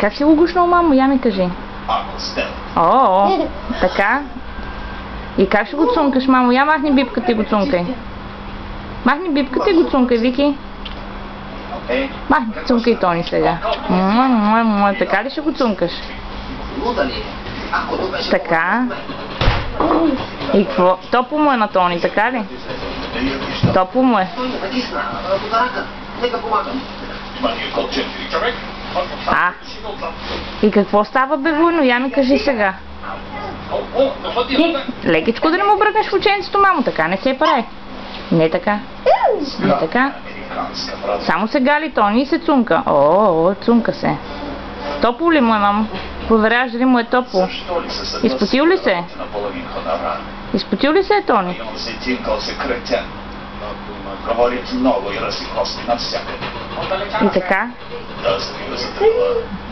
Как си го гушнал, мамо? Я ми кажи. О, така. И как ще го цункаш, мамо? Я махни бипката и го цункай. Махни бипката и го цункай, Вики. Махни, цункай Тони сега. Така ли ще го цункаш? Така. И какво? Топло му е на Тони, така ли? Топло му е. И какво става, бе, Войно? Я ми кажи сега. Лекичко да не му бръкнеш в ученцето, мамо. Така не се прави. Не така. Не така. Само се гали Тони и се цунка. О, цунка се. Топло ли му е, мамо? Проверяваш дали му е топло. Изпотил ли се? Изпотил ли се, Тони? И така.